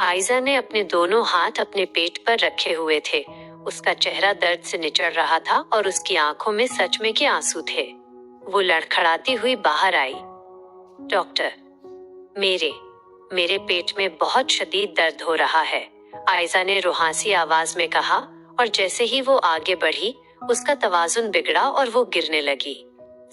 आयजा ने अपने दोनों हाथ अपने पेट पर रखे हुए थे। उसका चेहरा दर्द से निचड़ रहा था और उसकी आंखों में सच में के आंसू थे। वो लड़खड़ाती हुई बाहर आई। डॉक्टर, मेरे पेट में बहुत शदीद दर्द हो रहा है, आयजा ने रुहासी आवाज में कहा, और जैसे ही वो आगे बढ़ी उसका तवाजुन बिगड़ा और वो गिरने लगी।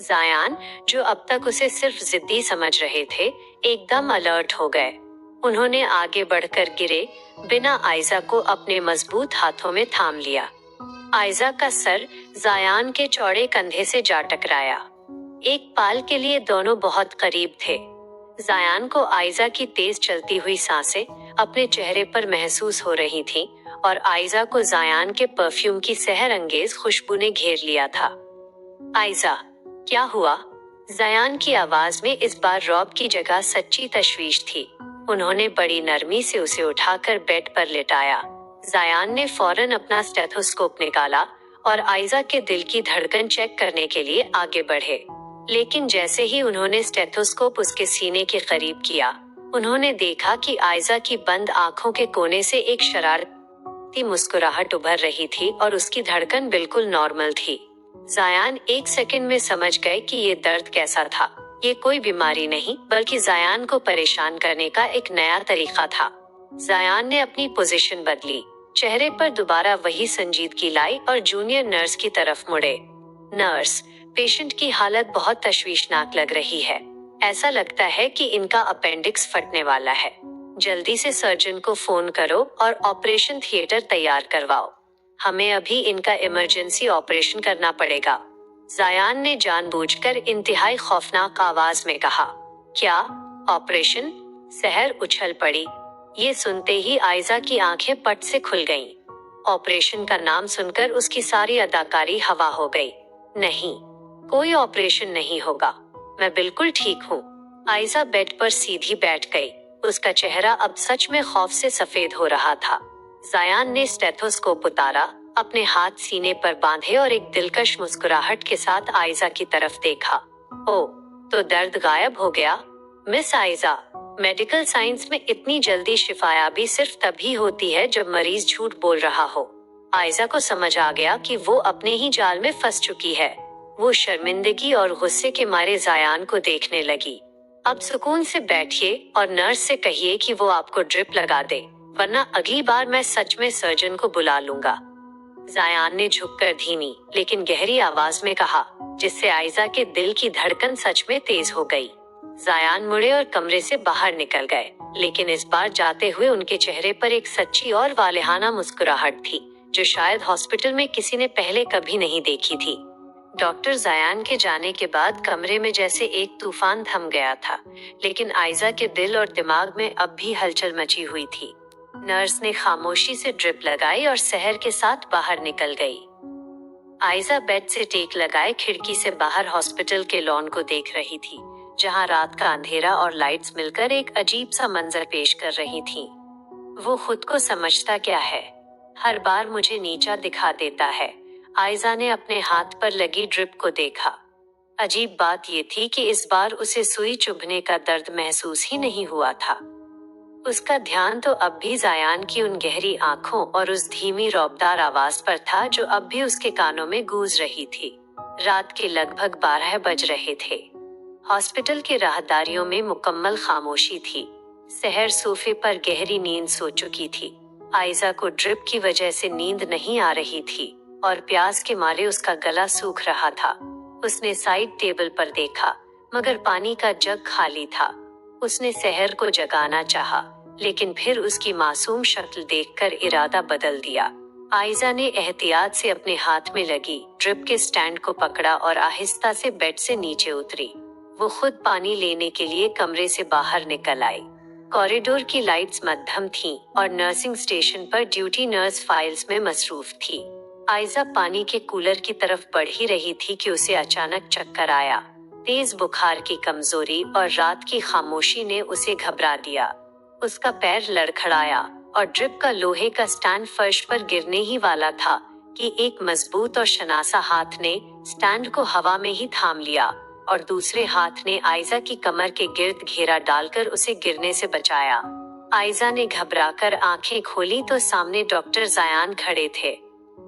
जायान, जो अब तक उसे सिर्फ जिद्दी समझ रहे थे, एकदम अलर्ट हो गए। उन्होंने आगे बढ़कर गिरे बिना आयजा को अपने मजबूत हाथों में थाम लिया। आयजा का सर जायान के चौड़े कंधे से जा टकराया। एक पल के लिए दोनों बहुत करीब थे। जायान को आयजा की तेज चलती हुई सांसें अपने चेहरे पर महसूस हो रही थीं, और आयजा को जायान के परफ्यूम की सहर अंगेज खुशबू ने घेर लिया था। आयजा, क्या हुआ? जायान की आवाज में इस बार रौब की जगह सच्ची तशवीश थी। उन्होंने बड़ी नरमी से उसे उठाकर बेड पर लेटाया। जायान ने फौरन अपना स्टेथोस्कोप निकाला और आयजा के दिल की धड़कन चेक करने के लिए आगे बढ़े। लेकिन जैसे ही उन्होंने स्टेथोस्कोप उसके सीने के करीब किया, उन्होंने देखा कि आयजा की बंद आंखों के कोने से एक शरारती मुस्कुराहट उभर रही थी और उसकी धड़कन बिल्कुल नॉर्मल थी। जायान एक सेकंड में समझ गए कि ये दर्द कैसा था। ये कोई बीमारी नहीं, बल्कि जायान को परेशान करने का एक नया तरीका था। जायान ने अपनी पोजीशन बदली, चेहरे पर दोबारा वही संजीदगी लाई और जूनियर नर्स की तरफ मुड़े। नर्स, पेशेंट की हालत बहुत तशवीशनाक लग रही है। ऐसा लगता है कि इनका अपेंडिक्स फटने वाला है। जल्दी से सर्जन को फोन करो और ऑपरेशन थिएटर तैयार करवाओ। हमें अभी इनका इमरजेंसी ऑपरेशन करना पड़ेगा। जायान ने जानबूझकर इंतहाई खौफनाक आवाज में कहा। क्या ऑपरेशन? सहर उछल पड़ी। ये सुनते ही आयजा की आंखें पट से खुल गईं। ऑपरेशन का नाम सुनकर उसकी सारी अदाकारी हवा हो गई। नहीं, कोई ऑपरेशन नहीं होगा, मैं बिल्कुल ठीक हूँ। आयजा बेड पर सीधी बैठ गई। उसका चेहरा अब सच में खौफ से सफेद हो रहा था। जायान ने स्टेथोस्कोप उतारा, अपने हाथ सीने पर बांधे और एक दिलकश मुस्कुराहट के साथ आयजा की तरफ देखा। ओ, तो दर्द गायब हो गया? मिस आयजा, मेडिकल साइंस में इतनी जल्दी शिफायाबी सिर्फ तभी होती है जब मरीज झूठ बोल रहा हो। आयजा को समझ आ गया कि वो अपने ही जाल में फंस चुकी है। वो शर्मिंदगी और गुस्से के मारे जायान को देखने लगी। अब सुकून से बैठिए और नर्स से कहिए कि वो आपको ड्रिप लगा दे, वरना अगली बार मैं सच में सर्जन को बुला लूंगा। जायान ने झुककर धीमी लेकिन गहरी आवाज में कहा, जिससे आयजा के दिल की धड़कन सच में तेज हो गई। जायान मुड़े और कमरे से बाहर निकल गए, लेकिन इस बार जाते हुए उनके चेहरे पर एक सच्ची और वालेहाना मुस्कुराहट थी, जो शायद हॉस्पिटल में किसी ने पहले कभी नहीं देखी थी। डॉक्टर जायान के जाने के बाद कमरे में जैसे एक तूफान थम गया था, लेकिन आयजा के दिल और दिमाग में अब भी हलचल मची हुई थी। नर्स ने खामोशी से ड्रिप लगाई और सहर के साथ बाहर निकल गई। आयजा बेड से टेक लगाए खिड़की से बाहर हॉस्पिटल के लॉन को देख रही थी, जहां रात का अंधेरा और लाइट्स मिलकर एक अजीब सा मंजर पेश कर रही थी। वो खुद को समझता क्या है? हर बार मुझे नीचा दिखा देता है। आयजा ने अपने हाथ पर लगी ड्रिप को देखा। अजीब बात ये थी कि इस बार उसे सुई चुभने का दर्द महसूस ही नहीं हुआ था। उसका ध्यान तो अब भी जायान की उन गहरी आंखों और उस धीमी रौबदार आवाज पर था, जो अब भी उसके कानों में गूंज रही थी। रात के लगभग 12 बज रहे थे। हॉस्पिटल के राहदारियों में मुकम्मल खामोशी थी। सहर सोफे पर गहरी नींद सो चुकी थी। आयजा को ड्रिप की वजह से नींद नहीं आ रही थी और प्यास के मारे उसका गला सूख रहा था। उसने साइड टेबल पर देखा, मगर पानी का जग खाली था। उसने सहर को जगाना चाहा, लेकिन फिर उसकी मासूम शक्ल देखकर इरादा बदल दिया। आयजा ने एहतियात से अपने हाथ में लगी ड्रिप के स्टैंड को पकड़ा और आहिस्ता से बेड से नीचे उतरी। वो खुद पानी लेने के लिए कमरे से बाहर निकल आई। कॉरिडोर की लाइट्स मध्यम थीं और नर्सिंग स्टेशन पर ड्यूटी नर्स फाइल्स में मसरूफ थी। आयजा पानी के कूलर की तरफ बढ़ ही रही थी कि उसे अचानक चक्कर आया। तेज बुखार की कमजोरी और रात की खामोशी ने उसे घबरा दिया। उसका पैर लड़खड़ाया और ड्रिप का लोहे का स्टैंड फर्श पर गिरने ही वाला था कि एक मजबूत और शनासा हाथ ने स्टैंड को हवा में ही थाम लिया और दूसरे हाथ ने आयजा की कमर के गिर्द घेरा डालकर उसे गिरने से बचाया। आयजा ने घबराकर आंखें खोली तो सामने डॉक्टर जायान खड़े थे।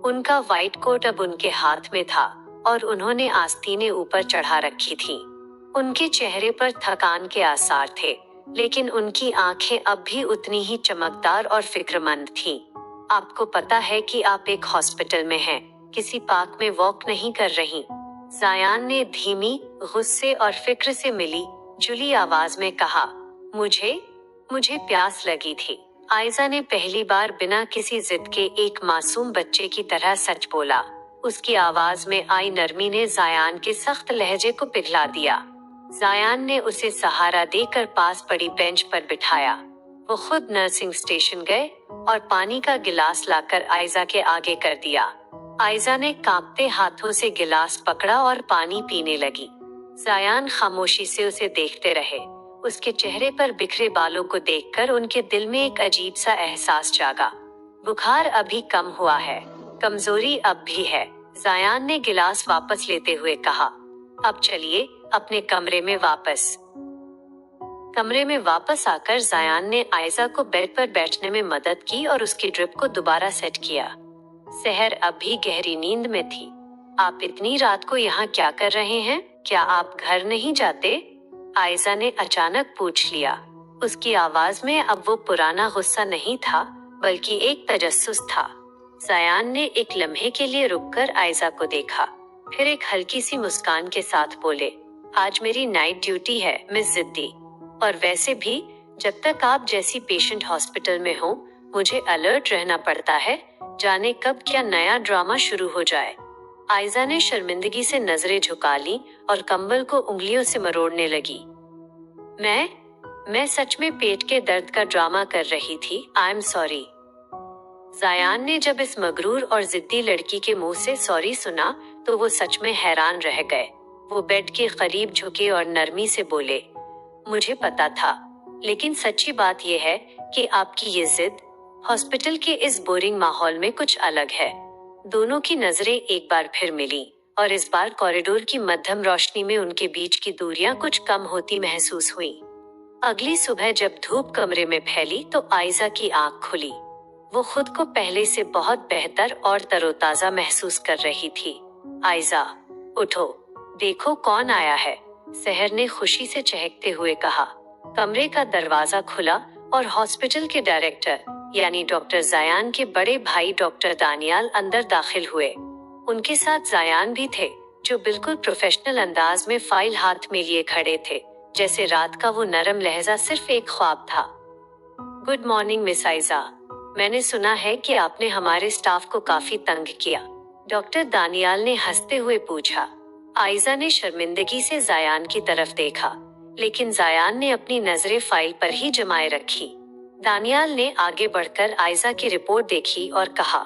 उनका व्हाइट कोट अब उनके हाथ में था और उन्होंने आस्तीनें ऊपर चढ़ा रखी थी। उनके चेहरे पर थकान के आसार थे, लेकिन उनकी आंखें अब भी उतनी ही चमकदार और फिक्रमंद थीं। आपको पता है कि आप एक हॉस्पिटल में हैं, किसी पार्क में वॉक नहीं कर रही। जायान ने धीमी, गुस्से और फिक्र से मिली जुली आवाज में कहा। मुझे प्यास लगी थी। आयजा ने पहली बार बिना किसी जिद के एक मासूम बच्चे की तरह सच बोला। उसकी आवाज में आई नरमी ने जायान के सख्त लहजे को पिघला दिया। जायान ने उसे सहारा देकर पास पड़ी बेंच पर बिठाया। वो खुद नर्सिंग स्टेशन गए और पानी का गिलास लाकर आयजा के आगे कर दिया। आयजा ने कांपते हाथों से गिलास पकड़ा और पानी पीने लगी। जायान खामोशी से उसे देखते रहे। उसके चेहरे पर बिखरे बालों को देखकर उनके दिल में एक अजीब सा एहसास जागा। बुखार अभी कम हुआ है, कमजोरी अब भी है, जायान ने गिलास वापस लेते हुए कहा। अब चलिए अपने कमरे में वापस आकर जायान ने आयजा को बेड पर बैठने में मदद की और उसकी ड्रिप को दोबारा सेट किया। सहर अब भी गहरी नींद में थी। आप इतनी रात को यहाँ क्या कर रहे हैं? क्या आप घर नहीं जाते? आयजा ने अचानक पूछ लिया। उसकी आवाज में अब वो पुराना गुस्सा नहीं था, बल्कि एक तजस्सुस था। जायान ने एक लम्हे के लिए रुककर आयजा को देखा, फिर एक हल्की सी मुस्कान के साथ बोले, आज मेरी नाइट ड्यूटी है मिस जिद्दी, और वैसे भी जब तक आप जैसी पेशेंट हॉस्पिटल में हो, मुझे अलर्ट रहना पड़ता है, जाने कब क्या नया ड्रामा शुरू हो जाए। आयजा ने शर्मिंदगी से नजरें झुका ली और कंबल को उंगलियों से मरोड़ने लगी। मैं सच में पेट के दर्द का ड्रामा कर रही थी। I am sorry. जायान ने जब इस मगरूर और जिद्दी लड़की के मुंह से सॉरी सुना तो वो सच में हैरान रह गए। वो बेड के करीब झुके और नरमी से बोले, मुझे पता था, लेकिन सच्ची बात यह है कि आपकी ये जिद हॉस्पिटल के इस बोरिंग माहौल में कुछ अलग है। दोनों की नजरें एक बार फिर मिली और इस बार कॉरिडोर की मध्यम रोशनी में उनके बीच की दूरियां कुछ कम होती महसूस हुई। अगली सुबह जब धूप कमरे में फैली तो आयजा की आंख खुली। वो खुद को पहले से बहुत बेहतर और तरोताजा महसूस कर रही थी। आयजा, उठो, देखो कौन आया है, सहर ने खुशी से चहकते हुए कहा। कमरे का दरवाजा खुला और हॉस्पिटल के डायरेक्टर यानी डॉक्टर जायान के बड़े भाई डॉक्टर दानियाल अंदर दाखिल हुए। उनके साथ जायान भी थे, जो बिल्कुल प्रोफेशनल अंदाज में फाइल हाथ में लिए खड़े थे, जैसे रात का वो नरम लहजा सिर्फ एक ख्वाब था। गुड मॉर्निंग मिस आयजा, मैंने सुना है कि आपने हमारे स्टाफ को काफी तंग किया, डॉक्टर दानियाल ने हंसते हुए पूछा। आयजा ने शर्मिंदगी से जायान की तरफ देखा, लेकिन जायान ने अपनी नजरें फाइल पर ही जमाए रखी। दानियाल ने आगे बढ़कर आयजा की रिपोर्ट देखी और कहा,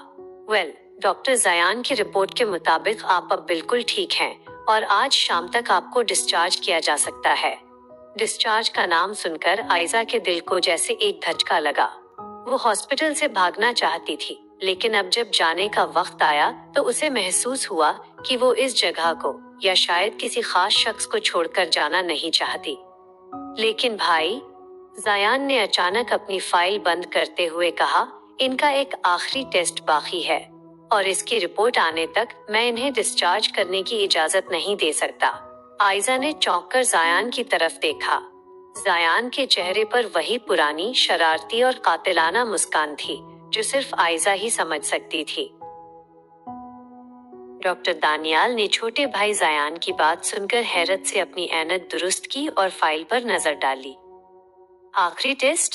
वेल, डॉक्टर जायान की रिपोर्ट के मुताबिक आप अब बिल्कुल ठीक हैं और आज शाम तक आपको डिस्चार्ज किया जा सकता है। डिस्चार्ज का नाम सुनकर आयजा के दिल को जैसे एक धचका लगा। वो हॉस्पिटल से भागना चाहती थी, लेकिन अब जब जाने का वक्त आया तो उसे महसूस हुआ कि वो इस जगह को या शायद किसी खास शख्स को छोड़कर जाना नहीं चाहती। लेकिन भाई, जायान ने अचानक अपनी फाइल बंद करते हुए कहा, इनका एक आखिरी टेस्ट बाकी है और इसकी रिपोर्ट आने तक मैं इन्हें डिस्चार्ज करने की इजाजत नहीं दे सकता। आयजा ने चौंककर जायान की तरफ देखा। जायान के चेहरे पर वही पुरानी शरारती और कातिलाना मुस्कान थी जो सिर्फ आयजा ही समझ सकती थी। डॉक्टर दानियाल ने छोटे भाई जायान की बात सुनकर हैरत से अपनी ऐनक दुरुस्त की और फाइल पर नजर डाली। आखिरी टेस्ट?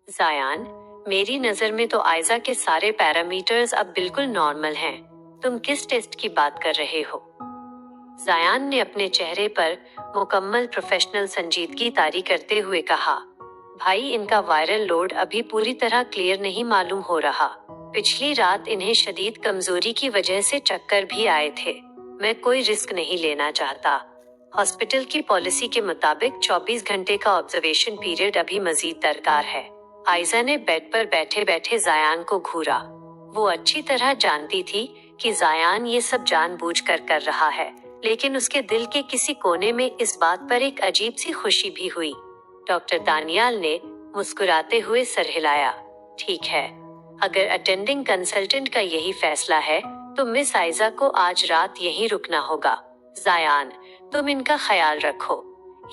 जायान, मेरी नजर में तो आयजा के सारे पैरामीटर्स अब बिल्कुल नॉर्मल हैं। तुम किस टेस्ट की बात कर रहे हो? जायान ने अपने चेहरे पर मुकम्मल प्रोफेशनल संजीदगी तारी करते हुए कहा, भाई, इनका वायरल लोड अभी पूरी तरह क्लियर नहीं मालूम हो रहा। पिछली रात इन्हें शदीद कमजोरी की वजह से चक्कर भी आए थे। मैं कोई रिस्क नहीं लेना चाहता। हॉस्पिटल की पॉलिसी के मुताबिक 24 घंटे का ऑब्जर्वेशन पीरियड अभी मजीद दरकार है। आयजा ने बेड पर बैठे बैठे जायान को घूरा। वो अच्छी तरह जानती थी कि जायान ये सब जानबूझकर कर रहा है, लेकिन उसके दिल के किसी कोने में इस बात पर एक अजीब सी खुशी भी हुई। डॉक्टर दानियाल ने मुस्कुराते हुए सर हिलाया। ठीक है, अगर अटेंडिंग कंसल्टेंट का यही फैसला है तो मिस आयजा को आज रात यहीं रुकना होगा। जायान, तुम इनका ख्याल रखो।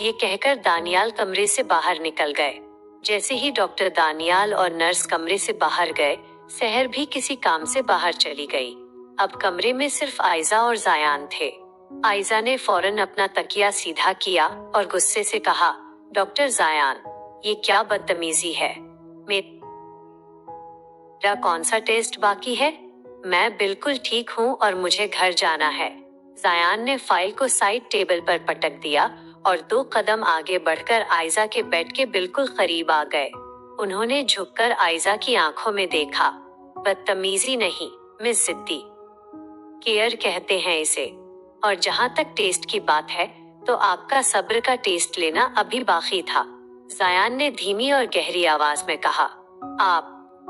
ये कहकर दानियाल कमरे से बाहर निकल गए। जैसे ही डॉक्टर दानियाल और नर्स कमरे से बाहर गए, सहर भी किसी काम से बाहर चली गई। अब कमरे में सिर्फ आयजा और जायान थे। आयजा ने फौरन अपना तकिया सीधा किया और गुस्से से कहा, डॉक्टर जायान, ये क्या बदतमीजी है? मेरा कौन सा टेस्ट बाकी है? मैं बिल्कुल ठीक हूँ और मुझे घर जाना है। जायान ने फाइल को साइड टेबल पर पटक दिया और 2 कदम आगे बढ़कर आयजा के बेड के बिल्कुल करीब आ गए। उन्होंने झुककर आयजा की आंखों में देखा। बदतमीजी नहीं, मिस जिद्दी केयर कहते हैं इसे। और जहाँ तक टेस्ट की बात है तो आपका सब्र का टेस्ट लेना अभी बाकी था। जायान ने धीमी और गहरी आवाज में कहा,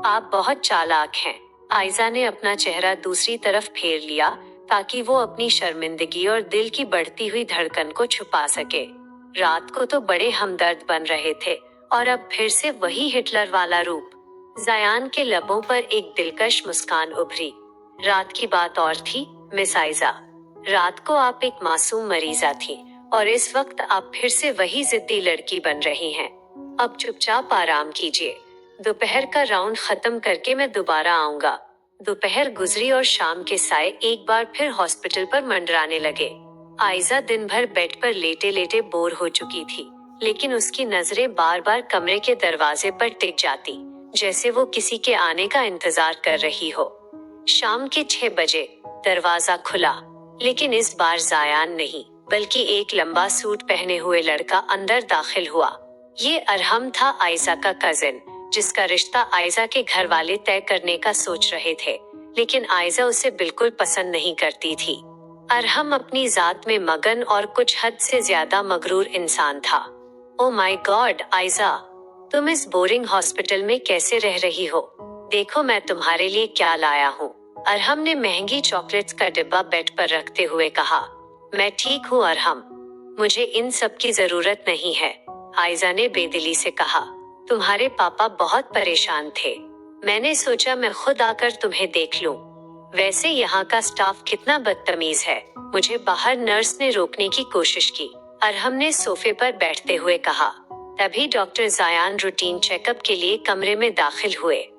आप बहुत चालाक हैं। आयजा ने अपना चेहरा दूसरी तरफ फेर लिया ताकि वो अपनी शर्मिंदगी और दिल की बढ़ती हुई धड़कन को छुपा सके। रात को तो बड़े हमदर्द बन रहे थे और अब फिर से वही हिटलर वाला रूप। जायान के लबों पर एक दिलकश मुस्कान उभरी। रात की बात और थी, मिस आयजा। रात को आप एक मासूम मरीजा थी और इस वक्त आप फिर से वही जिद्दी लड़की बन रही हैं। अब चुपचाप आराम कीजिए। दोपहर का राउंड खत्म करके मैं दोबारा आऊंगा। दोपहर गुजरी और शाम के साए एक बार फिर हॉस्पिटल पर मंडराने लगे। आयजा दिन भर बेड पर लेटे लेटे बोर हो चुकी थी, लेकिन उसकी नजरें बार बार कमरे के दरवाजे पर टिक जाती, जैसे वो किसी के आने का इंतजार कर रही हो। शाम के 6 बजे दरवाजा खुला, लेकिन इस बार जायान नहीं बल्कि एक लंबा सूट पहने हुए लड़का अंदर दाखिल हुआ। ये अरहम था, आयजा का कजिन, जिसका रिश्ता आयजा के घर वाले तय करने का सोच रहे थे, लेकिन आयजा उसे बिल्कुल पसंद नहीं करती थी। अरहम अपनी जात में मगन और कुछ हद से ज्यादा मगरूर इंसान था। ओ माय गॉड आयजा, तुम इस बोरिंग हॉस्पिटल में कैसे रह रही हो? देखो मैं तुम्हारे लिए क्या लाया हूँ। अरहम ने महंगी चॉकलेट्स का डिब्बा बेड पर रखते हुए कहा। मैं ठीक हूँ अरहम, मुझे इन सब की जरूरत नहीं है, आयजा ने बेदिली से कहा। तुम्हारे पापा बहुत परेशान थे, मैंने सोचा मैं खुद आकर तुम्हें देख लूं। वैसे यहाँ का स्टाफ कितना बदतमीज है, मुझे बाहर नर्स ने रोकने की कोशिश की, अरहम ने सोफे पर बैठते हुए कहा। तभी डॉक्टर जायान रूटीन चेकअप के लिए कमरे में दाखिल हुए।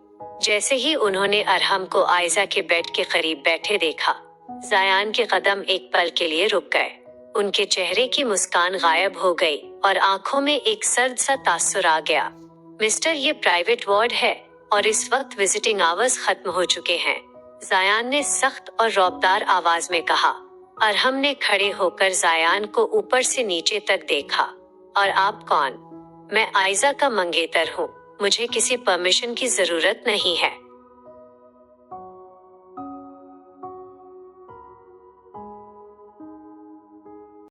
जैसे ही उन्होंने अरहम को आयजा के बेड के करीब बैठे देखा, जायान के कदम एक पल के लिए रुक गए। उनके चेहरे की मुस्कान गायब हो गई और आंखों में एक सर्द सा तासुर आ गया। मिस्टर, ये प्राइवेट वार्ड है और इस वक्त विजिटिंग आवर्स खत्म हो चुके हैं, जायान ने सख्त और रौबदार आवाज में कहा। अरहम ने खड़े होकर जायान को ऊपर से नीचे तक देखा। और आप कौन? मैं आयजा का मंगेतर हूँ, मुझे किसी परमिशन की जरूरत नहीं है,